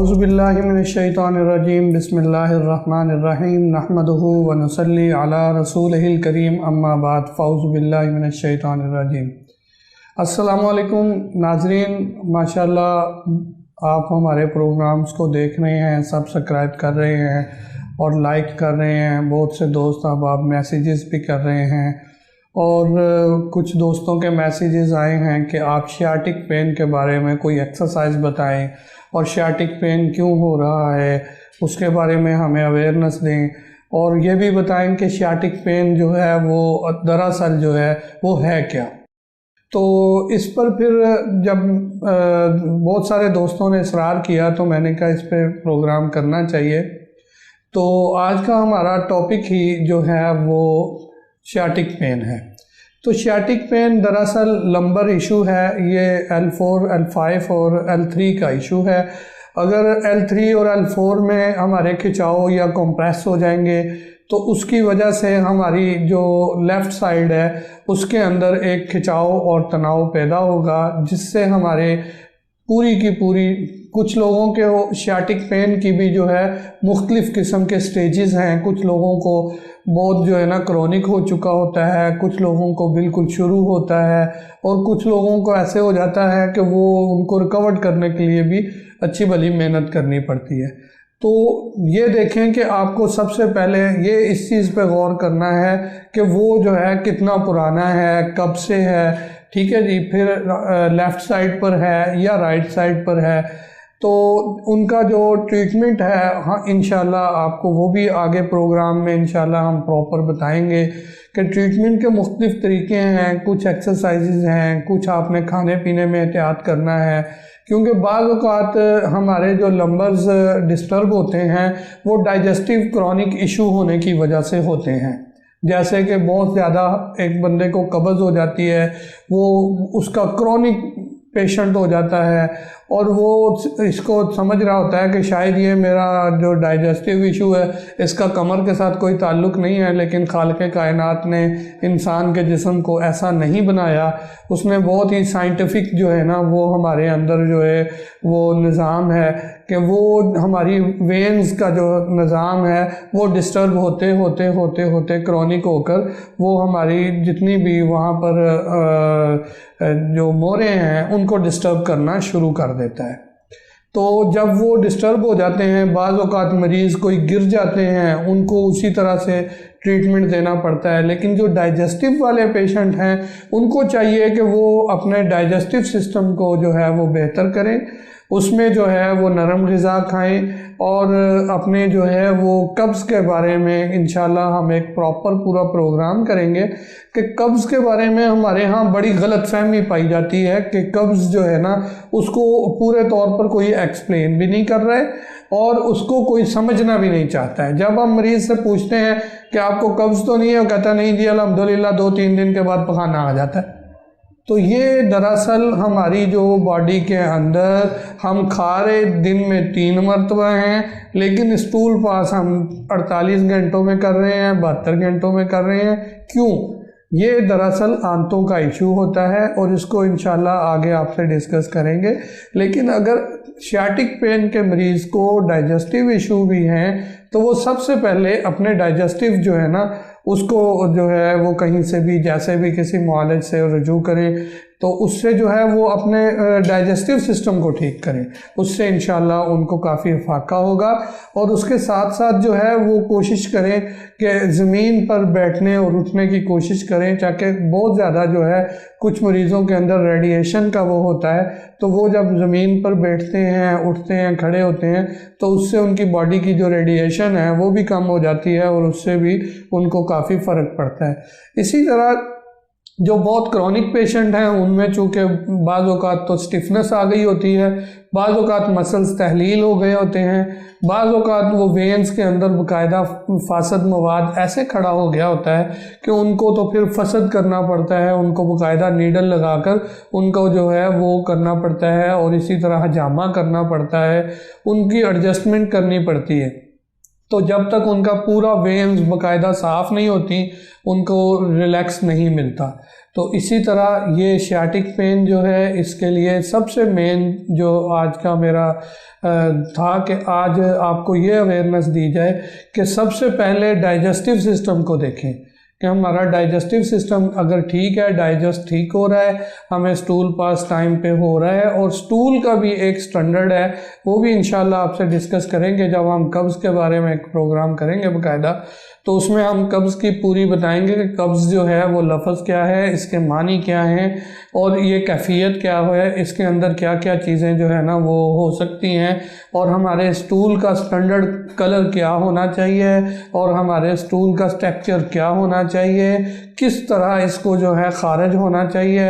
اعوذ باللہ من الشیطان الرجیم بسم اللہ الرحمن الرحیم نحمدہ ونصلی علی رسولہ الکریم اما بعد فاعوذ باللہ من الشیطان الرجیم۔ السلام علیکم ناظرین، ماشاءاللہ آپ ہمارے پروگرامز کو دیکھ رہے ہیں، سبسکرائب کر رہے ہیں اور لائک کر رہے ہیں۔ بہت سے دوست آپ میسیجز بھی کر رہے ہیں اور کچھ دوستوں کے میسیجز آئے ہیں کہ آپ شیاٹک پین کے بارے میں کوئی ایکسرسائز بتائیں اور شیاٹک پین کیوں ہو رہا ہے اس کے بارے میں ہمیں اویئرنس دیں، اور یہ بھی بتائیں کہ شیاٹک پین جو ہے وہ دراصل جو ہے وہ ہے کیا۔ تو اس پر پھر جب بہت سارے دوستوں نے اصرار کیا تو میں نے کہا اس پہ پروگرام کرنا چاہیے۔ تو آج کا ہمارا ٹاپک ہی جو ہے وہ شیاٹک پین ہے۔ تو شیاٹک پین دراصل لمبر ایشو ہے، یہ L4 L5 اور L3 کا ایشو ہے۔ اگر L3 اور L4 میں ہمارے کھچاؤ یا کمپریس ہو جائیں گے تو اس کی وجہ سے ہماری جو لیفٹ سائیڈ ہے اس کے اندر ایک کھچاؤ اور تناؤ پیدا ہوگا، جس سے ہمارے پوری کی پوری کچھ لوگوں کے شیاٹک پین کی بھی جو ہے مختلف قسم کے سٹیجز ہیں۔ کچھ لوگوں کو بہت جو ہے نا کرونک ہو چکا ہوتا ہے، کچھ لوگوں کو بالکل شروع ہوتا ہے، اور کچھ لوگوں کو ایسے ہو جاتا ہے کہ وہ ان کو ریکور کرنے کے لیے بھی اچھی بھلی محنت کرنی پڑتی ہے۔ تو یہ دیکھیں کہ آپ کو سب سے پہلے یہ اس چیز پہ غور کرنا ہے کہ وہ جو ہے کتنا پرانا ہے، کب سے ہے، ٹھیک ہے جی، پھر لیفٹ سائڈ پر ہے یا رائٹ سائڈ پر ہے۔ تو ان کا جو ٹریٹمنٹ ہے ہاں انشاءاللہ آپ کو وہ بھی آگے پروگرام میں انشاءاللہ ہم پراپر بتائیں گے کہ ٹریٹمنٹ کے مختلف طریقے ہیں، کچھ ایکسرسائزز ہیں، کچھ آپ نے کھانے پینے میں احتیاط کرنا ہے، کیونکہ بعض اوقات ہمارے جو لمبرز ڈسٹرب ہوتے ہیں وہ ڈائجسٹیو کرونک ایشو ہونے کی وجہ سے ہوتے ہیں۔ جیسے کہ بہت زیادہ ایک بندے کو قبض ہو جاتی ہے، وہ اس کا کرونک پیشنٹ ہو جاتا ہے اور وہ اس کو سمجھ رہا ہوتا ہے کہ شاید یہ میرا جو ڈائجسٹیو ایشو ہے اس کا کمر کے ساتھ کوئی تعلق نہیں ہے، لیکن خالق کائنات نے انسان کے جسم کو ایسا نہیں بنایا۔ اس نے بہت ہی سائنٹیفک جو ہے نا وہ ہمارے اندر جو ہے وہ نظام ہے کہ وہ ہماری وینز کا جو نظام ہے وہ ڈسٹرب ہوتے ہوتے ہوتے ہوتے کرونک ہو کر وہ ہماری جتنی بھی وہاں پر جو مورے ہیں ان کو ڈسٹرب کرنا شروع کر دیتا ہے۔ تو جب وہ ڈسٹرب ہو جاتے ہیں، بعض اوقات مریض کوئی گر جاتے ہیں، ان کو اسی طرح سے ٹریٹمنٹ دینا پڑتا ہے۔ لیکن جو ڈائجسٹیو والے پیشنٹ ہیں ان کو چاہیے کہ وہ اپنے ڈائجسٹیو سسٹم کو جو ہے وہ بہتر کریں، اس میں جو ہے وہ نرم غذا کھائیں، اور اپنے جو ہے وہ قبض کے بارے میں انشاءاللہ ہم ایک پراپر پورا پروگرام کریں گے کہ قبض کے بارے میں ہمارے ہاں بڑی غلط فہمی پائی جاتی ہے کہ قبض جو ہے نا اس کو پورے طور پر کوئی ایکسپلین بھی نہیں کر رہے اور اس کو کوئی سمجھنا بھی نہیں چاہتا ہے۔ جب ہم مریض سے پوچھتے ہیں کہ آپ کو قبض تو نہیں ہے، وہ کہتا نہیں جی الحمدللہ 2-3 دن کے بعد پخانہ آ جاتا ہے۔ تو یہ دراصل ہماری جو باڈی کے اندر ہم کھا رہے دن میں 3 مرتبہ ہیں، لیکن اسٹول پاس ہم 48 گھنٹوں میں کر رہے ہیں، 72 گھنٹوں میں کر رہے ہیں۔ کیوں؟ یہ دراصل آنتوں کا ایشو ہوتا ہے اور اس کو انشاءاللہ آگے آپ سے ڈسکس کریں گے۔ لیکن اگر شیاٹک پین کے مریض کو ڈائجسٹیو ایشو بھی ہیں تو وہ سب سے پہلے اپنے ڈائجسٹیو جو ہے نا اس کو جو ہے وہ کہیں سے بھی جیسے بھی کسی معالج سے رجوع کریں، تو اس سے جو ہے وہ اپنے ڈائجسٹیو سسٹم کو ٹھیک کریں، اس سے انشاءاللہ ان کو کافی افاقہ ہوگا۔ اور اس کے ساتھ ساتھ جو ہے وہ کوشش کریں کہ زمین پر بیٹھنے اور اٹھنے کی کوشش کریں، تاکہ بہت زیادہ جو ہے کچھ مریضوں کے اندر ریڈیشن کا وہ ہوتا ہے، تو وہ جب زمین پر بیٹھتے ہیں، اٹھتے ہیں، کھڑے ہوتے ہیں تو اس سے ان کی باڈی کی جو ریڈیشن ہے وہ بھی کم ہو جاتی ہے اور اس سے بھی ان کو کافی فرق پڑتا ہے۔ اسی طرح جو بہت کرونک پیشنٹ ہیں ان میں چونکہ بعض اوقات تو سٹفنس آ گئی ہوتی ہے، بعض اوقات مسلز تحلیل ہو گئے ہوتے ہیں، بعض اوقات وہ وینز کے اندر باقاعدہ فاسد مواد ایسے کھڑا ہو گیا ہوتا ہے کہ ان کو تو پھر فسد کرنا پڑتا ہے، ان کو باقاعدہ نیڈل لگا کر ان کو جو ہے وہ کرنا پڑتا ہے، اور اسی طرح حجامہ کرنا پڑتا ہے، ان کی ایڈجسٹمنٹ کرنی پڑتی ہے۔ تو جب تک ان کا پورا وینز باقاعدہ صاف نہیں ہوتی ان کو ریلیکس نہیں ملتا۔ تو اسی طرح یہ شیاٹک پین جو ہے اس کے لیے سب سے مین جو آج کا میرا تھا کہ آج آپ کو یہ اویئرنیس دی جائے کہ سب سے پہلے ڈائجسٹو سسٹم کو دیکھیں کہ ہمارا ڈائجسٹو سسٹم اگر ٹھیک ہے، ڈائجسٹ ٹھیک ہو رہا ہے، ہمیں سٹول پاس ٹائم پہ ہو رہا ہے، اور سٹول کا بھی ایک سٹینڈرڈ ہے، وہ بھی انشاءاللہ آپ سے ڈسکس کریں گے جب ہم قبض کے بارے میں ایک پروگرام کریں گے باقاعدہ، تو اس میں ہم قبض کی پوری بتائیں گے کہ قبض جو ہے وہ لفظ کیا ہے، اس کے معنی کیا ہیں، اور یہ کیفیت کیا ہے، اس کے اندر کیا کیا چیزیں جو ہے نا وہ ہو سکتی ہیں، اور ہمارے سٹول کا سٹینڈرڈ کلر کیا ہونا چاہیے، اور ہمارے سٹول کا سٹیکچر کیا ہونا چاہیے، کس طرح اس کو جو ہے خارج ہونا چاہیے،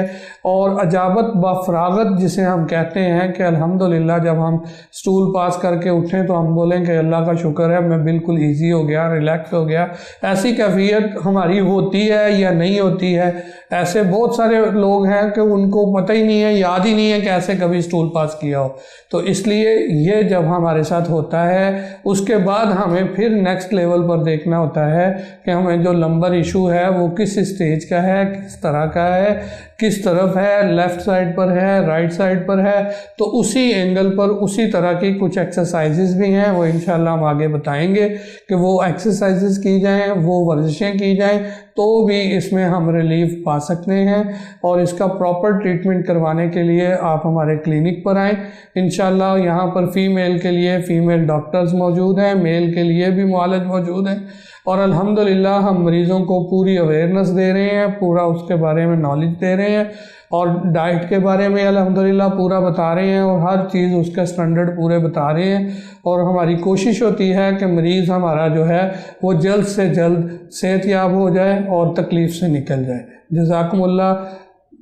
اور اجابت بفراغت جسے ہم کہتے ہیں کہ الحمدللہ جب ہم سٹول پاس کر کے اٹھیں تو ہم بولیں کہ اللہ کا شکر ہے میں بالکل ایزی ہو گیا، ریلیکس ہو گیا۔ ایسی کیفیت ہماری ہوتی ہے یا نہیں ہوتی ہے؟ ایسے بہت سارے لوگ ہیں کہ ان کو پتہ ہی نہیں ہے، یاد ہی نہیں ہے کہ ایسے کبھی سٹول پاس کیا ہو۔ تو اس لیے یہ جب ہمارے ساتھ ہوتا ہے اس کے بعد ہمیں پھر نیکسٹ لیول پر دیکھنا ہوتا ہے کہ ہمیں جو لمبر ایشو ہے وہ کس سٹیج کا ہے، کس طرح کا ہے، کس طرف ہے، لیفٹ سائڈ پر ہے، رائٹ سائڈ پر ہے۔ تو اسی اینگل پر اسی طرح کی کچھ ایکسرسائزز بھی ہیں، وہ انشاءاللہ ہم آگے بتائیں گے کہ وہ ایکسرسائزز کی جائیں، وہ ورزشیں کی جائیں تو بھی اس میں ہم ریلیف پا سکتے ہیں۔ اور اس کا پراپر ٹریٹمنٹ کروانے کے لیے آپ ہمارے کلینک پر آئیں انشاءاللہ۔ یہاں پر فیمیل کے لیے فیمیل ڈاکٹرز موجود ہیں، میل کے لیے بھی معالج موجود ہیں، اور الحمدللہ ہم مریضوں کو پوری اویئرنیس دے رہے ہیں، پورا اس کے بارے میں نالج دے رہے ہیں، اور ڈائٹ کے بارے میں الحمدللہ پورا بتا رہے ہیں، اور ہر چیز اس کے سٹینڈرڈ پورے بتا رہے ہیں، اور ہماری کوشش ہوتی ہے کہ مریض ہمارا جو ہے وہ جلد سے جلد صحت یاب ہو جائے اور تکلیف سے نکل جائے۔ جزاکم اللہ،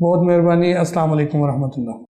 بہت مہربانی۔ السلام علیکم ورحمۃ اللہ۔